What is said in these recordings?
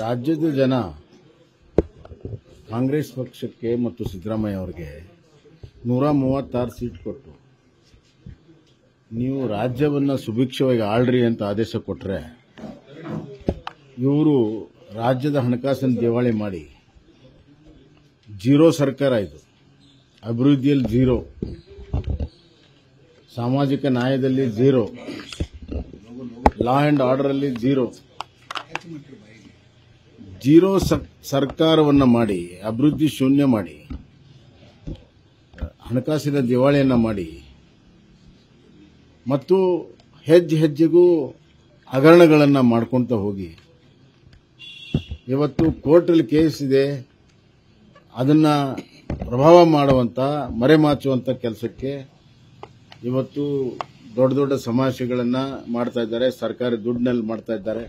ರಾಜ್ಯದ ಜನ ಕಾಂಗ್ರೆಸ್ ಪಕ್ಷಕ್ಕೆ ಮತ್ತು ಸಿದ್ದರಾಮಯ್ಯ ಅವರಿಗೆ 136 ಸೀಟ್ ಕೊಟ್ಟು ನೀವು ರಾಜ್ಯವನ್ನು ಸುಭಿಕ್ಷವಾಗಿ ಆಳ್ರಿ ಅಂತ ಆದೇಶ ಕೊಟ್ಟರೆ ಇವರು ರಾಜ್ಯದ ಹಣಕಾಸಿನ ದಿವಾಳಿ ಮಾಡಿ ಜೀರೋ ಸರ್ಕಾರ ಇದು. ಅಭಿವೃದ್ಧಿಯಲ್ಲಿ ಜೀರೋ, ಸಾಮಾಜಿಕ ನ್ಯಾಯದಲ್ಲಿ ಜೀರೋ, ಲಾ ಅಂಡ್ ಆರ್ಡರ್ ಅಲ್ಲಿ ಜೀರೋ ಸರ್ಕಾರವನ್ನು ಮಾಡಿ, ಅಭಿವೃದ್ಧಿ ಶೂನ್ಯ ಮಾಡಿ, ಹಣಕಾಸಿನ ದಿವಾಳಿಯನ್ನ ಮಾಡಿ ಮತ್ತು ಹೆಜ್ಜೆ ಹೆಜ್ಜೆಗೂ ಹಗರಣಗಳನ್ನು ಮಾಡ್ಕೊಂತ ಹೋಗಿ ಇವತ್ತು ಕೋರ್ಟಲ್ಲಿ ಕೇಸ್ ಇದೆ, ಅದನ್ನ ಪ್ರಭಾವ ಮಾಡುವಂತ ಮರೆಮಾಚುವಂತ ಕೆಲಸಕ್ಕೆ ಇವತ್ತು ದೊಡ್ಡ ದೊಡ್ಡ ಸಮಾವೇಶಗಳನ್ನ ಮಾಡ್ತಾ ಇದ್ದಾರೆ. ಸರ್ಕಾರಿ ದುಡ್ಡಿನಲ್ಲಿ ಮಾಡ್ತಾ ಇದ್ದಾರೆ.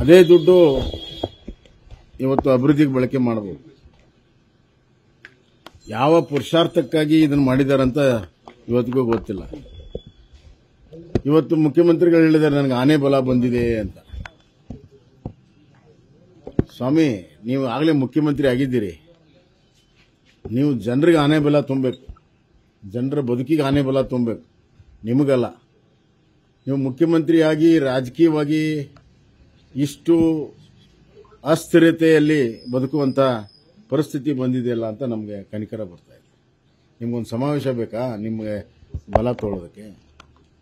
ಅದೇ ದುಡ್ಡು ಇವತ್ತು ಅಭಿವೃದ್ಧಿಗೆ ಬಳಕೆ ಮಾಡಬಹುದು. ಯಾವ ಪುರುಷಾರ್ಥಕ್ಕಾಗಿ ಇದನ್ನು ಮಾಡಿದಾರಂತ ಇವತ್ತಿಗೂ ಗೊತ್ತಿಲ್ಲ. ಇವತ್ತು ಮುಖ್ಯಮಂತ್ರಿಗಳು ಹೇಳಿದ್ದಾರೆ ನನಗೆ ಆನೆ ಬಲ ಬಂದಿದೆ ಅಂತ. ಸ್ವಾಮಿ, ನೀವು ಆಗಲೇ ಮುಖ್ಯಮಂತ್ರಿ ಆಗಿದ್ದೀರಿ. ನೀವು ಜನರಿಗೆ ಆನೆ ಬಲ ತುಂಬಬೇಕು, ಜನರ ಬದುಕಿಗೆ ಆನೆ ಬಲ ತುಂಬಬೇಕು, ನಿಮಗಲ್ಲ. ನೀವು ಮುಖ್ಯಮಂತ್ರಿಯಾಗಿ ರಾಜಕೀಯವಾಗಿ ಇಷ್ಟು ಅಸ್ಥಿರತೆಯಲ್ಲಿ ಬದುಕುವಂತ ಪರಿಸ್ಥಿತಿ ಬಂದಿದೆಯಲ್ಲ ಅಂತ ನಮಗೆ ಕನಿಕರ ಬರ್ತಾ ಇದೆ. ನಿಮ್ಗೊಂದು ಸಮಾವೇಶ ಬೇಕಾ ನಿಮಗೆ ಬಲ ತೋಳೋದಕ್ಕೆ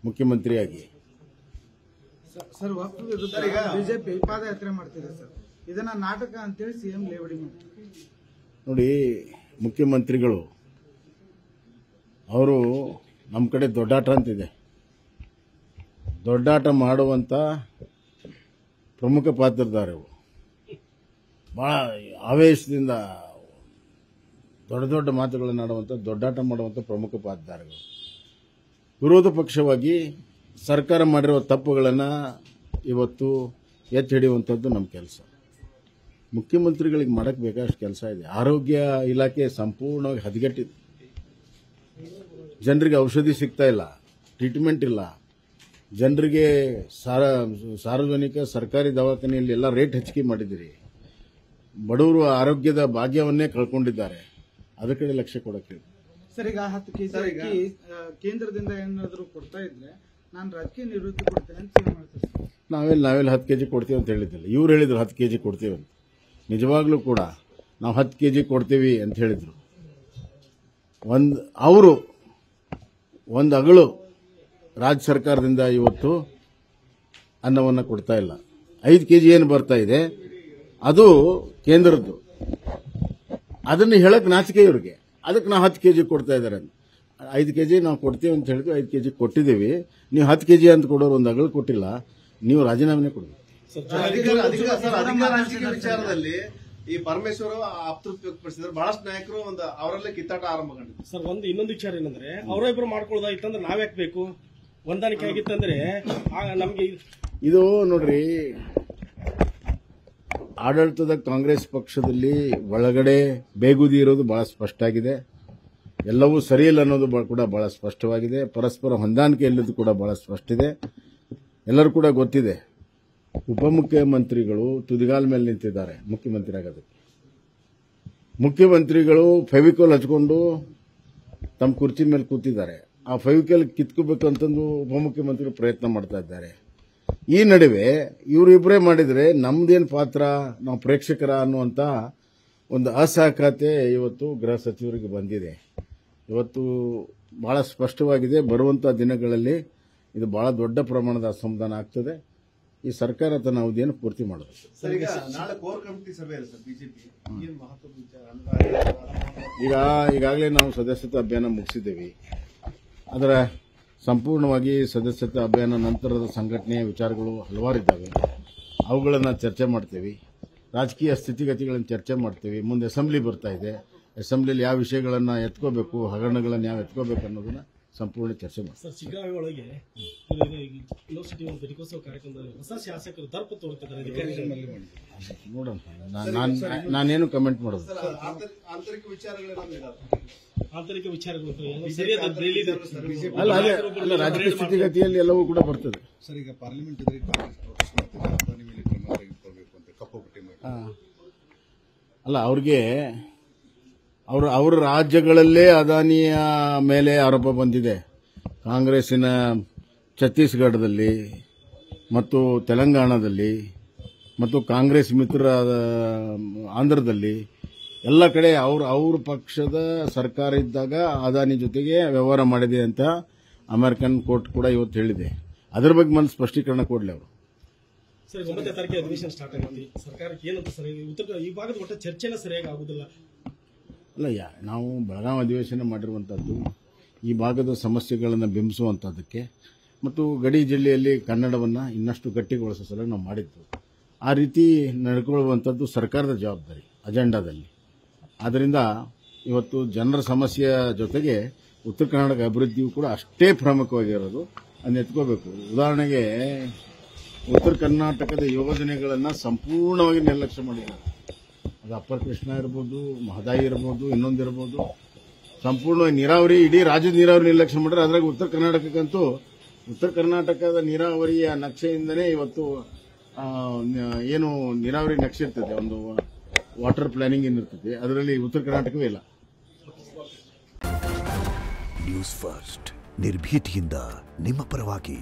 ಮುಖ್ಯಮಂತ್ರಿಯಾಗಿ? ಸರ್, ಬಿಜೆಪಿ ಪಾದಯಾತ್ರೆ ಮಾಡ್ತಿದೆ ಸರ್, ಇದನ್ನ ನಾಟಕ ಅಂತೇಳಿ ಸಿಎಂ ಲೇವಡಿ ಮಾಡ್ತಾರೆ. ನೋಡಿ, ಮುಖ್ಯಮಂತ್ರಿಗಳು ಅವರು ನಮ್ಮ ಕಡೆ ದೊಡ್ಡಾಟ ಅಂತಿದೆ. ದೊಡ್ಡಾಟ ಮಾಡುವಂತ ಪ್ರಮುಖ ಪಾತ್ರಧಾರರು, ಬಹಳ ಆವೇಶದಿಂದ ದೊಡ್ಡ ದೊಡ್ಡ ಮಾತುಗಳನ್ನು ಆಡುವಂಥ, ದೊಡ್ಡಾಟ ಮಾಡುವಂಥ ಪ್ರಮುಖ ಪಾತ್ರಧಾರಗಳು. ವಿರೋಧ ಪಕ್ಷವಾಗಿ ಸರ್ಕಾರ ಮಾಡಿರುವ ತಪ್ಪುಗಳನ್ನು ಇವತ್ತು ಎತ್ತಿ ಹಿಡಿಯುವಂಥದ್ದು ನಮ್ಮ ಕೆಲಸ. ಮುಖ್ಯಮಂತ್ರಿಗಳಿಗೆ ಮಾಡಕ್ಕೆ ಬೇಕಾದಷ್ಟು ಕೆಲಸ ಇದೆ. ಆರೋಗ್ಯ ಇಲಾಖೆ ಸಂಪೂರ್ಣವಾಗಿ ಹದಗೆಟ್ಟಿದೆ. ಜನರಿಗೆ ಔಷಧಿ ಸಿಗ್ತಾ ಇಲ್ಲ, ಟ್ರೀಟ್ಮೆಂಟ್ ಇಲ್ಲ. ಜನರಿಗೆ ಸಾರ್ವಜನಿಕ ಸರ್ಕಾರಿ ದವಾಖಾನೆಯಲ್ಲಿ ಎಲ್ಲ ರೇಟ್ ಹೆಚ್ಚಿಗೆ ಮಾಡಿದ್ದೀರಿ. ಬಡವರು ಆರೋಗ್ಯದ ಭಾಗ್ಯವನ್ನೇ ಕಳ್ಕೊಂಡಿದ್ದಾರೆ. ಅದರ ಕಡೆ ಲಕ್ಷ್ಯ ಕೊಡಕ್ಕೆ. ಸರ್, ಈಗ 10 ಕೆಜಿ ಅಕ್ಕಿ ಕೇಂದ್ರದಿಂದ ಏನಾದರೂ ಕೊಡ್ತಾ ಇದ್ರೆ ನಾನು ರಾಜಕೀಯ ನಿವೃತ್ತಿ ಕೊಡ್ತೇನೆ ಅಂತ ಹೇಳ್ತಾರೆ. ನಾವೆಲ್ಲ 10 ಕೆಜಿ ಕೊಡ್ತೀವಿ ಅಂತ ಹೇಳಿದ್ದಿಲ್ಲ. ಇವ್ರು ಹೇಳಿದ್ರು 10 ಕೆಜಿ ಕೊಡ್ತೀವಿ ಅಂತ. ನಿಜವಾಗ್ಲೂ ಕೂಡ ನಾವು 10 ಕೆಜಿ ಕೊಡ್ತೀವಿ ಅಂತ ಹೇಳಿದ್ರು. ಅವರು ಒಂದು ಅಗಳು ರಾಜ್ಯ ಸರ್ಕಾರದಿಂದ ಇವತ್ತು ಅನ್ನವನ್ನು ಕೊಡ್ತಾ ಇಲ್ಲ. 5 ಕೆಜಿ ಏನು ಬರ್ತಾ ಇದೆ ಅದು ಕೇಂದ್ರದ್ದು. ಅದನ್ನು ಹೇಳಕ್ ನಾಚಿಕೆ ಇವ್ರಿಗೆ. ಅದಕ್ಕೆ ನಾವು 10 ಕೆಜಿ ಕೊಡ್ತಾ ಇದ್ದಾರೆ. 5 ಕೆಜಿ ನಾವು ಕೊಡ್ತೀವಿ ಅಂತ ಹೇಳಿದ್ವಿ, 5 ಕೆಜಿ ಕೊಟ್ಟಿದ್ದೀವಿ. ನೀವು 10 ಕೆಜಿ ಅಂತ ಕೊಡೋರು ಒಂದು ಅಗಳು ಕೊಟ್ಟಿಲ್ಲ, ನೀವು ರಾಜೀನಾಮೆ ಕೊಡಬೇಕು. ವಿಚಾರದಲ್ಲಿ ಈ ಪರಮೇಶ್ವರ ಅತೃಪ್ತಿ ವ್ಯಕ್ತಪಡಿಸಿದ್ರೆ ಬಹಳಷ್ಟು ನಾಯಕರು ಅವರಲ್ಲೇ ಕಿತ್ತಾಟ ಆರಂಭ ಕಂಡಿದೆ. ಸರ್, ಇನ್ನೊಂದು ವಿಚಾರ ಏನಂದ್ರೆ ಅವರಿಬ್ರು ಮಾಡ್ಕೊಳ್ಳೋದಾಗಿತ್ತಂದ್ರೆ ನಾವ್ಯಾಕ್ ಬೇಕು? ಹೊಂದಾಣಿಕೆ ಆಗಿತ್ತಂದ್ರೆ ನಮ್ಗೆ ಇದು ನೋಡ್ರಿ, ಆಡಳಿತದ ಕಾಂಗ್ರೆಸ್ ಪಕ್ಷದಲ್ಲಿ ಒಳಗಡೆ ಬೇಗುದಿ ಇರೋದು ಬಹಳ ಸ್ಪಷ್ಟ ಆಗಿದೆ. ಎಲ್ಲವೂ ಸರಿಯಿಲ್ಲ ಅನ್ನೋದು ಕೂಡ ಬಹಳ ಸ್ಪಷ್ಟವಾಗಿದೆ. ಪರಸ್ಪರ ಹೊಂದಾಣಿಕೆ ಇಲ್ಲದು ಕೂಡ ಬಹಳ ಸ್ಪಷ್ಟ ಇದೆ. ಎಲ್ಲರೂ ಕೂಡ ಗೊತ್ತಿದೆ. ಉಪಮುಖ್ಯಮಂತ್ರಿಗಳು ತುದಿಗಾಲ ಮೇಲೆ ನಿಂತಿದ್ದಾರೆ ಮುಖ್ಯಮಂತ್ರಿ ಆಗೋದಕ್ಕೆ. ಮುಖ್ಯಮಂತ್ರಿಗಳು ಫೆವಿಕೋಲ್ ಹಚ್ಕೊಂಡು ತಮ್ಮ ಕುರ್ಚಿ ಮೇಲೆ ಕೂತಿದ್ದಾರೆ. ಆ ಫೆವಿಕೋಲ್ ಕಿತ್ಕೋಬೇಕು ಅಂತಂದು ಉಪಮುಖ್ಯಮಂತ್ರಿಗಳು ಪ್ರಯತ್ನ ಮಾಡ್ತಾ ಇದ್ದಾರೆ. ಈ ನಡುವೆ ಇವರಿಬ್ಬರೇ ಮಾಡಿದ್ರೆ ನಮ್ದೇನು ಪಾತ್ರ, ನಾವು ಪ್ರೇಕ್ಷಕರ ಅನ್ನುವಂತ ಒಂದು ಅಸಹಕಾರತೆ ಇವತ್ತು ಗೃಹ ಸಚಿವರಿಗೆ ಬಂದಿದೆ. ಇವತ್ತು ಬಹಳ ಸ್ಪಷ್ಟವಾಗಿದೆ. ಬರುವಂತಹ ದಿನಗಳಲ್ಲಿ ಇದು ಬಹಳ ದೊಡ್ಡ ಪ್ರಮಾಣದ ಅಸಮಾಧಾನ ಆಗ್ತದೆ. ಈ ಸರ್ಕಾರ ತನ್ನ ಅವಧಿಯನ್ನು ಪೂರ್ತಿ ಮಾಡಬೇಕು. ಸರ್, ಈಗ ನಾಳೆ ಕೋರ್ ಕಮಿಟಿ ಸಭೆ ಇದೆ ಸರ್ ಬಿಜೆಪಿ. ಏನು ಮಹತ್ವದ ವಿಚಾರ? ಈಗಾಗಲೇ ನಾವು ಸದಸ್ಯತ್ವ ಅಭಿಯಾನ ಮುಗಿಸಿದ್ದೇವೆ. ಅದರ ಸಂಪೂರ್ಣವಾಗಿ ಸದಸ್ಯತ್ವ ಅಭಿಯಾನ ನಂತರದ ಸಂಘಟನೆಯ ವಿಚಾರಗಳು ಹಲವಾರಿದ್ದಾವೆ. ಅವುಗಳನ್ನು ಚರ್ಚೆ ಮಾಡ್ತೇವೆ. ರಾಜಕೀಯ ಸ್ಥಿತಿಗತಿಗಳನ್ನು ಚರ್ಚೆ ಮಾಡ್ತೇವೆ. ಮುಂದೆ ಅಸೆಂಬ್ಲಿ ಬರ್ತಾ ಇದೆ. ಅಸೆಂಬ್ಲಿಯಲ್ಲಿ ಯಾವ ವಿಷಯಗಳನ್ನು ಎತ್ಕೋಬೇಕು, ಹಗರಣಗಳನ್ನು ಯಾವ ಎತ್ಕೋಬೇಕು ಅನ್ನೋದನ್ನ ಸಂಪೂರ್ಣ ಚರ್ಚೆ ಮಾಡಿ. ಸರ್, ಶಿಗ್ಗಾವಿ ಒಳಗೆ ಯೂನಿವರ್ಸಿಟಿ ಒಂದು ಘಟಿಕೋತ್ಸವ ಕಾರ್ಯಕ್ರಮದಲ್ಲಿ ಹೊಸ ಶಾಸಕರು ದರ್ಪ ತೋರುತ್ತಿದ್ದಾರೆ ಅಧಿಕಾರಿಗಳಲ್ಲಿ. ನೋಡೋಣ, ನಾನೇನು ಕಮೆಂಟ್ ಮಾಡೋದು. ಆಂತರಿಕ ವಿಚಾರಗಳೇನಾದ್ರು ಆಂತರಿಕ ವಿಚಾರಗಳು ಸರಿಯಾದ ಡೈಲಿ ಅಲ್ಲ ರಾಜಕೀಯ ಸ್ಥಿತಿಗತಿಯಲ್ಲಿ ಎಲ್ಲವೂ ಕೂಡ ಬರ್ತದೆ. ಸರ್, ಈಗ ಪಾರ್ಲಿಮೆಂಟ್ ಇದ್ರೆ ಕಾಂಗ್ರೆಸ್ ಮಾಡ್ತಿದ್ದಾರೆ, ಅದಾನಿ ಮೇಲೆ ಕ್ರಮ ತೆಗೆದುಕೊಳ್ಬೇಕು ಅಂತ ಕಪ್ಪುಪಟ್ಟಿ ಮಾಡಿ. ಅಲ್ಲ, ಅವ್ರಿಗೆ ಅವರ ರಾಜ್ಯಗಳಲ್ಲೇ ಅದಾನಿಯ ಮೇಲೆ ಆರೋಪ ಬಂದಿದೆ. ಕಾಂಗ್ರೆಸ್ಸಿನ ಛತ್ತೀಸ್ಗಢದಲ್ಲಿ ಮತ್ತು ತೆಲಂಗಾಣದಲ್ಲಿ ಮತ್ತು ಕಾಂಗ್ರೆಸ್ ಮಿತ್ರರಾದ ಆಂಧ್ರದಲ್ಲಿ ಎಲ್ಲ ಕಡೆ ಅವ್ರ ಪಕ್ಷದ ಸರ್ಕಾರ ಇದ್ದಾಗ ಅದಾನಿ ಜೊತೆಗೆ ವ್ಯವಹಾರ ಮಾಡಿದೆ ಅಂತ ಅಮೆರಿಕನ್ ಕೋರ್ಟ್ ಕೂಡ ಇವತ್ತು ಹೇಳಿದೆ. ಅದರ ಬಗ್ಗೆ ಒಂದು ಸ್ಪಷ್ಟೀಕರಣ ಕೊಡಲಿ ಅವರು. ಸರ್, 9ನೇ ತಾರೀಕಿಗೆ ಅಧಿವೇಶನ ಸ್ಟಾರ್ಟ್ ಆಗುತ್ತೆ. ಸರ್ಕಾರಕ್ಕೆ ಏನಂತ ಸರ್ ಈ ಭಾಗದ ಒಟ್ಟು ಚರ್ಚೆನ ಸರಿಯಾಗಿ ಆಗುದಿಲ್ಲ. ಅಲ್ಲ, ನಾವು ಬೆಳಗಾವಿ ಅಧಿವೇಶನ ಮಾಡಿರುವಂಥದ್ದು ಈ ಭಾಗದ ಸಮಸ್ಯೆಗಳನ್ನು ಬಿಂಬಿಸುವಂಥದ್ದಕ್ಕೆ ಮತ್ತು ಗಡಿ ಜಿಲ್ಲೆಯಲ್ಲಿ ಕನ್ನಡವನ್ನು ಇನ್ನಷ್ಟು ಗಟ್ಟಿಗೊಳಿಸೋ ಸಲ ನಾವು ಮಾಡಿದ್ದು. ಆ ರೀತಿ ನಡ್ಕೊಳ್ಳುವಂಥದ್ದು ಸರ್ಕಾರದ ಜವಾಬ್ದಾರಿ ಅಜೆಂಡಾದಲ್ಲಿ. ಆದ್ದರಿಂದ ಇವತ್ತು ಜನರ ಸಮಸ್ಯೆಯ ಜೊತೆಗೆ ಉತ್ತರ ಕರ್ನಾಟಕ ಅಭಿವೃದ್ಧಿಯೂ ಕೂಡ ಅಷ್ಟೇ ಪ್ರಮುಖವಾಗಿರೋದು, ಅದನ್ನ ಎತ್ಕೋಬೇಕು. ಉದಾಹರಣೆಗೆ ಉತ್ತರ ಕರ್ನಾಟಕದ ಯೋಜನೆಗಳನ್ನು ಸಂಪೂರ್ಣವಾಗಿ ನಿರ್ಲಕ್ಷ್ಯ ಮಾಡಿದ್ದಾರೆ. ಅದು ಅಪ್ಪರ್ ಕೃಷ್ಣ ಇರ್ಬೋದು, ಮಹದಾಯಿ ಇರ್ಬೋದು, ಇನ್ನೊಂದಿರ್ಬೋದು, ಸಂಪೂರ್ಣವಾಗಿ ನೀರಾವರಿ, ಇಡೀ ರಾಜ್ಯದ ನೀರಾವರಿ ನಿರ್ಲಕ್ಷ್ಯ ಮಾಡಿದ್ರೆ. ಅದ್ರಾಗ ಉತ್ತರ ಕರ್ನಾಟಕಕ್ಕಂತೂ ಉತ್ತರ ಕರ್ನಾಟಕದ ನೀರಾವರಿಯ ನಕ್ಷೆಯಿಂದನೇ ಇವತ್ತು ಏನು ನೀರಾವರಿ ನಕ್ಷೆ ಇರ್ತದೆ, ಒಂದು ವಾಟರ್ ಪ್ಲಾನಿಂಗ್ ಏನಿರ್ತದೆ, ಅದರಲ್ಲಿ ಉತ್ತರ ಕರ್ನಾಟಕವೇ ಇಲ್ಲ. ನ್ಯೂಸ್ ಫಸ್ಟ್ ನಿರ್ಭೀತಿಯಿಂದ ನಿಮ್ಮ ಪರವಾಗಿ.